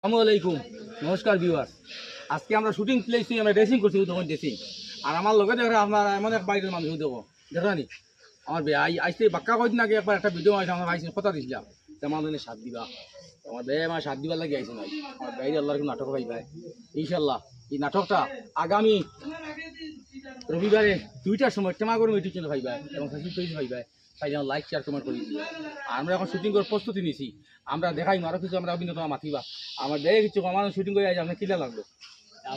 আসসালামাইকুম, নমস্কার ভিউয়ার্স। আজকে আমরা শুটিং প্লেস আমরা ড্রেসিং করছি, তখন ড্রেসিং আর আমার লগে দেখে আপনার এমন এক বাইরের মানুষ দেখো দেখো নি আমার আইসতে বাক্কা কদিন আগে একবার একটা ভিডিও আছে আমার ভাইসি কথা দিয়েছিলাম আমার জন্য সাথ দিবা, আমার ব্যয় আমার সাথ দিবার লাগে আইসি নাই আমার বাইরে আল্লাহর নাটক পাই ভাই। ইনশাল্লাহ এই নাটকটা আগামী রবিবারে 2টার সময় টেমাগরম ইউটিউব চ্যানেল ভাই ভাই এবং ফেসবুক পেজ ভাই ভাই তাই যেন লাইক শেয়ার কমেন্ট করে দিই। আর আমরা এখন শুটিং করার প্রস্তুতি নিয়েছি, আমরা দেখাই আরও কিছু আমরা অভিনেতা মাতিবা আমার দেখে কিছু আমার শুটিং করে আজ আপনার কিলা লাগলো।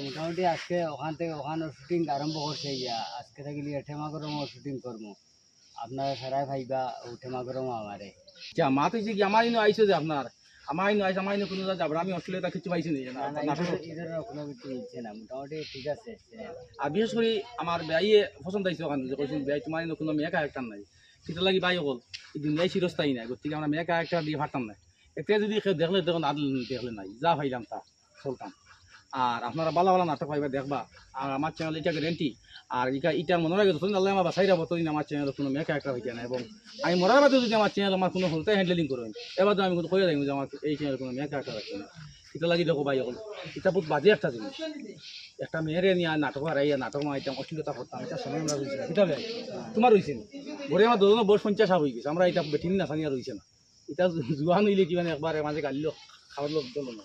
মোটামুটি আজকে ওখান থেকে ওখানে শুটিং আরম্ভ করছে গিয়া আজকে থেকে ঠেমাগরমও শুটিং করবো। আপনারা সারাই ভাইবা ও ঠেমাগরমও আমারে আচ্ছা মা তো যে আমার ইনো আইসো যে আপনার আমার ইনো আইসে আমার ইনো কোনো যাবো আমি অস্ট্রেলিয়া কিছু পাইছি না ঈদের কোনো কিছু নিচ্ছে না, মোটামুটি ঠিক আছে। আর বিশেষ করে আমার ব্যয়ে পছন্দ আইসে ওখানে যে কৈছেন ব্যয় তোমার ইনো কোনো মেয়ে ক্যারেক্টার নাই সেটা লাগি বাই হল এই দুনিয়ায় চিরস্থায়ী নাই, গতিকে আমরা মেয়ে ক্যারেক্টার দিয়ে পারতাম না। একটা যদি কেউ দেখলে তখন আদল দেখলে নাই যা ভাইলাম তা চলতাম। আর আপনারা ভালো ভালো নাটক পাইবা দেখবা। আর আমার চ্যানেল এটা গ্যারেন্টি আর এটা মনে রাখে যতদিন আল্লাহ আমার বাসাইরা বতদিন আমার চ্যানেল কোনো মেয়ে ক্যারেক্টার হইতে না, এবং আমি মরার বাদে যদি আমার চ্যানেল আমার কোনো হলতে হ্যান্ডেলিং করবেন এবার তো আমি কিন্তু কয়ে দেখবো যে আমার এই চ্যানেল কোনো মেয়ে ক্যারেক্টার আছে না। এটা লাগি দেখো ভাই এখন এটা বহুত বাজে একটা জিনিস, একটা মেয়েরে নিয়ে নাটক হারাই নাটক মাইতাম অশ্লীলতা করতাম, এটা সময় আমরা রয়েছে এটা ভাই তোমার রয়েছে না ঘরে আমার দুজনের বয়স 50 হয়ে গেছে, আমরা এটা বেঠিন না সানিয়া রয়েছে না। এটা জুয়া নইলে কি মানে একবার মাঝে গালিল খাবার লোক দল না।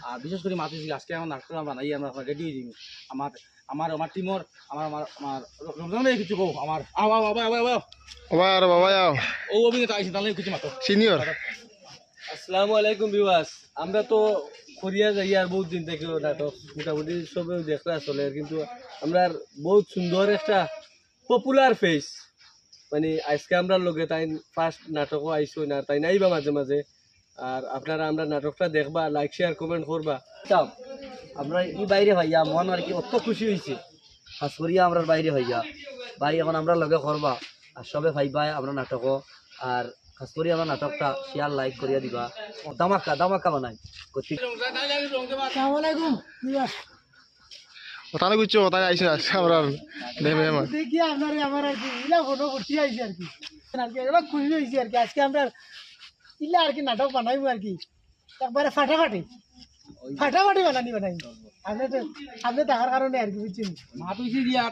আর বিশেষ করে মাতি আজকে আমার নাটক বানাই আমরা রেডি হয়ে যাই আমার আমার আমার টিমর আমার আমার আমার রমজানের কিছু কো আমার বাবা ও অভিনেতা আইসি তাহলে কিছু মাত্র সিনিয়র। আসসালামু আলাইকুম ভিউয়ার্স। আমরা তো কোরিয়া যাই আর বহুত দিন থেকে নাটক মোটামুটি সবে দেখতে আসলে, কিন্তু আমরা বহুত সুন্দর একটা পপুলার ফেস মানে আজকে আমরা লগে তাই ফার্স্ট নাটকও আইসো না তাই নাইবা মাঝে মাঝে। আর আপনারা আমরা নাটকটা দেখবা, লাইক শেয়ার কমেন্ট করবা। আমরা এই বাইরে ভাইয়া মন আর কি অত খুশি হয়েছে, খাস করিয়া আমরা বাইরে ভাইয়া ভাই এখন আমরা লগে করবা আর সবে ভাইবা আমরা নাটকও। আর খাস করি আমার নাটকটা শেয়ার লাইক করিয়া দিবা, দামাকা দামাকা বানাই। তাহলে বুঝছো তাই আইসে আমরা দেবে আমার দেখি আপনার আমার আর কি ইলা ফটো করতে আইছি আর কি এগুলো খুশি হয়েছি আর কি আজকে আমরা ইলা আর কি নাটক বানাইবো আর কি একবারে ফাটাফাটি বানানি আপনি দেখার কারণে আর কি বুঝছেন। মা তুই দিয়া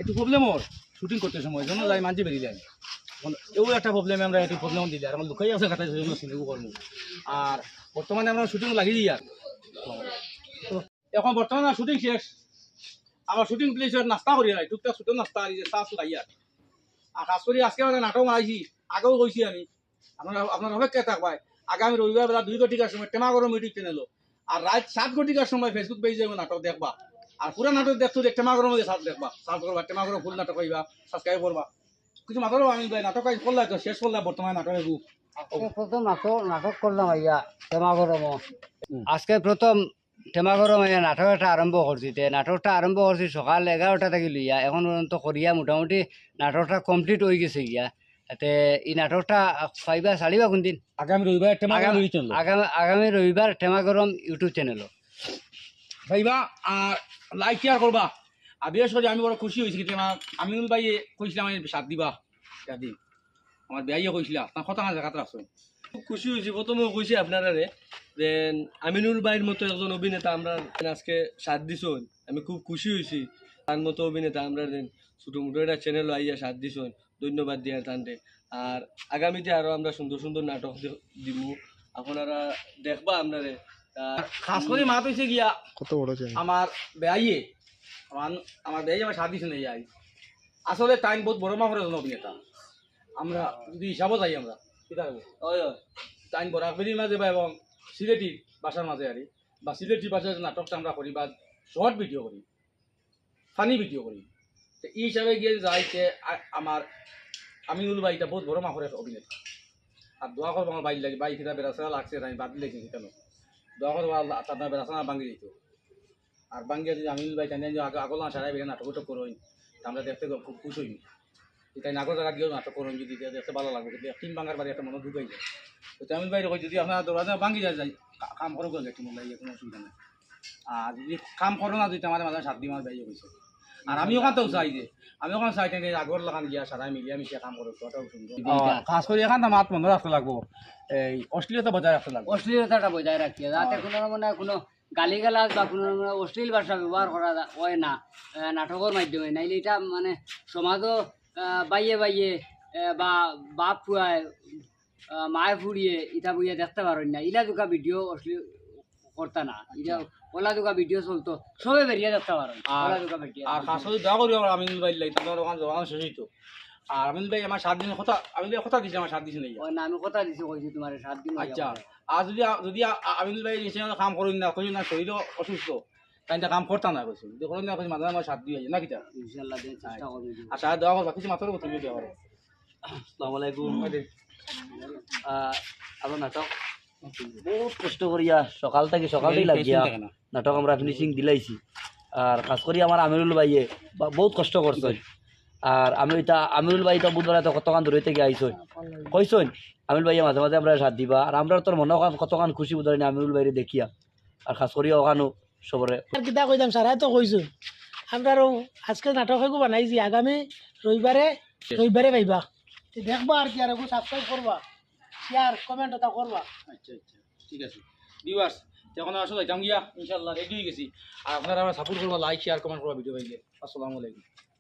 একটু প্রবলেম ওর শুটিং করতে সময় জন্য যাই মানছি বেরিয়ে যায় এও একটা প্রবলেমে আমরা একটু প্রবলেম দিলে আর আমার লুকাই আছে কথা জন্য সিনেমা করবো। আর বর্তমানে আমরা শুটিং লাগিয়ে দিই আর এখন বর্তমানে শুটিং শেষ, আমার শুটিং প্লেস নাস্তা করি নাই টুকটাক শুটিং নাস্তা আর চাষ খাই আর খাস করে আজকে মানে নাটক আইছি আগেও কইছি আমি আপনার অপেক্ষায় থাকবাই আগামী রবিবার বেলা 2 ঘটিকার সময় টেমাগরম ইউটিউব চ্যানেল আর রাত 7 ঘটিকার সময় ফেসবুক পেজে নাটক দেখবা। আর পুরা নাটক দেখতো টেমাগরম দেখবা সার্চ করবা টেমাগরম ফুল নাটক হইবা সাবস্ক্রাইব করবা কিছু মাত্র আমি নাটক করলা তো শেষ করলা বর্তমানে নাটকের রূপ প্রথম নাটক করলাম ভাইয়া টেমাগরম। আজকে প্রথম টেমাগরম নাটকটা আরম্ভ করছি, নাটকটা আরম্ভ করছি সকাল 11টা থেকে লইয়া এখন পর্যন্ত করিয়া মোটামুটি নাটকটা কমপ্লিট হয়ে গেছে গিয়া। এতে এই নাটকটা পাইবা ছাড়িবা কোনদিন? আগামী রবিবার টেমাগরম ইউটিউব চ্যানেল আগামী রবিবার টেমাগরম ইউটিউব চ্যানেল ভাইবা আর লাইক শেয়ার করবা। আর বিশেষ করে আমি বড় খুশি হয়েছি কিন্তু আমিনুল ভাই কইছিলাম আমি সাথ দিবা দিন আমার বিয়াইয়ে কইছিলা তার কথা না জায়গাতে আসো খুব খুশি হয়েছি। প্রথমে কইছি আপনারা যে আমিনুল ভাইয়ের মতো একজন অভিনেতা আমরা আজকে সাথ দিছ, আমি খুব খুশি হয়েছি। তার মতো অভিনেতা আমরা ছোটো মোটো একটা চ্যানেল আইয়া সাথ দিছ, ধন্যবাদ দিয়ার টানতে। আর আগামীতে আরও আমরা সুন্দর সুন্দর নাটক দিব, আপনারা দেখবা আপনারে। খাস করে মা পেয়েছে গিয়া কত বড় চ্যানেল আমার বেয়াইয়ে আমার বেয়াই আমার সাথ দিছে না যাই আসলে টাইম বহুত বড় মাফের অভিনেতা আমরা যদি হিসাবও যাই আমরা কিতা টাইম বরাকবেলির মাঝে বা এবং সিলেটি ভাষার মাঝে আর বা সিলেটি ভাষার নাটকটা আমরা করি বা শর্ট ভিডিও করি ফানি ভিডিও করি তো এই হিসাবে গিয়ে যাইছে আমার আমিনুল ভাইটা বহুত বড় মাফের অভিনেতা। আর দোয়া করবো আমার বাইর লাগে বাই কিনা বেড়াশা লাগছে আমি বাদ দিলেছি কেন দোয়া করবো আপনার বেড়াশা ভাঙি দিত আর ভাঙ্গিয়ে যদি আমিনুল ভাই টাইনে আগল না সারাই বেড়ে নাটক উটক করোই আমরা দেখতে খুব খুশ হইনি তাই নাগর জায়গা দিয়েও নাটক করুন যদি দেখতে ভালো লাগবে কিন্তু টিম ভাঙার বাড়ি একটা মনে ঢুকাই যায় তো আমিনুল ভাই যদি আপনার দরজা ভাঙি যায় যাই কাম করো গেলে টিম লাগে কোনো অসুবিধা নেই। আর যদি কাম করো না যদি আমার মাঝে সাত দিন আমার বাইরে হয়েছে আর আমি ওখানটাও চাই যে আমি ওখানে চাই যে আগর লাগান গিয়া সারাই মিলিয়া মিশিয়া কাম করো ওটাও সুন্দর খাস করে এখানটা মাত বন্ধ রাখতে লাগবো এই অশ্লীলতা বজায় রাখতে লাগবো অশ্লীলতাটা বজায় রাখি যাতে কোনো মানে কোনো গালিগালাজ বা কোনো মানে অশ্লীল ভাষা ব্যবহার করা হয় না নাটকের মাধ্যমে নাইলে এটা মানে সমাজও বাইয়ে বাইয়ে বা বাপ ফুয়ায় মায়ে ফুড়িয়ে ইটা বুঝিয়ে দেখতে পারেন না ইলা দুকা ভিডিও অশ্লীল করতা না এটা ওলা দুকা ভিডিও চলতো সবে বেরিয়ে দেখতে পারেন ওলা দুকা ভিডিও আর খাস করে দোয়া করি আমিনুল ভাই লাই তোমার ওখানে দোকান শেষ হইতো আর আমিনুল ভাই আমার 7 দিনের কথা আমিনুল ভাই কথা দিছে আমার 7 দিন নেই ওই না আমি কথা দিছি কইছি তোমার 7 দিন হয়ে আচ্ছা যাবে। আর যদি আমিনুল ভাই এসে কাম করেন না কই না শরীর অসুস্থ তাই কাম করতাম না কইছি যদি করেন না কইছি মাঝে মাঝে 7 দিয়ে না কিটা ইনশাআল্লাহ দিন চেষ্টা করব আর সারা দোয়া করবা কিছু মাত্র তুমি দেওয়া করো আসসালামু আলাইকুম আমার নাটক বহুত কষ্ট করিয়া সকাল থেকে লাগিয়া নাটক আমরা ফিনিশিং দিলাইছি আর খাস করি আমার আমিরুল ভাইয়ে বহুত কষ্ট করছে আর আমিরুল ভাই তো বুধবার কতক্ষণ ধরে থেকে আইসই কইসই আমিরুল ভাইয়া মাঝে মাঝে আমরা সাথ দিবা আর আমরা তোর মনে কতক্ষণ খুশি বুধবার আমিরুল ভাইরে দেখিয়া আর খাস করি ওখানো সবরে আর কিতা কইতাম সারাই তো কইছো আমরা আজকে নাটক হইব বানাইছি আগামী রবিবারে পাইবা দেখবা আর কি আর সাবস্ক্রাইব করবা শেয়ার কমেন্ট ওটা করবা আচ্ছা আচ্ছা ঠিক আছে ভিউয়ার্স তখন আসলে যাইতাম গিয়া ইনশাআল্লাহ রেডি হয়ে গেছি আর আপনারা আমার সাপোর্ট করবা লাইক শেয়ার কমেন্ট করবা ভিডিও পাইলে আসসালামু আলাইকুম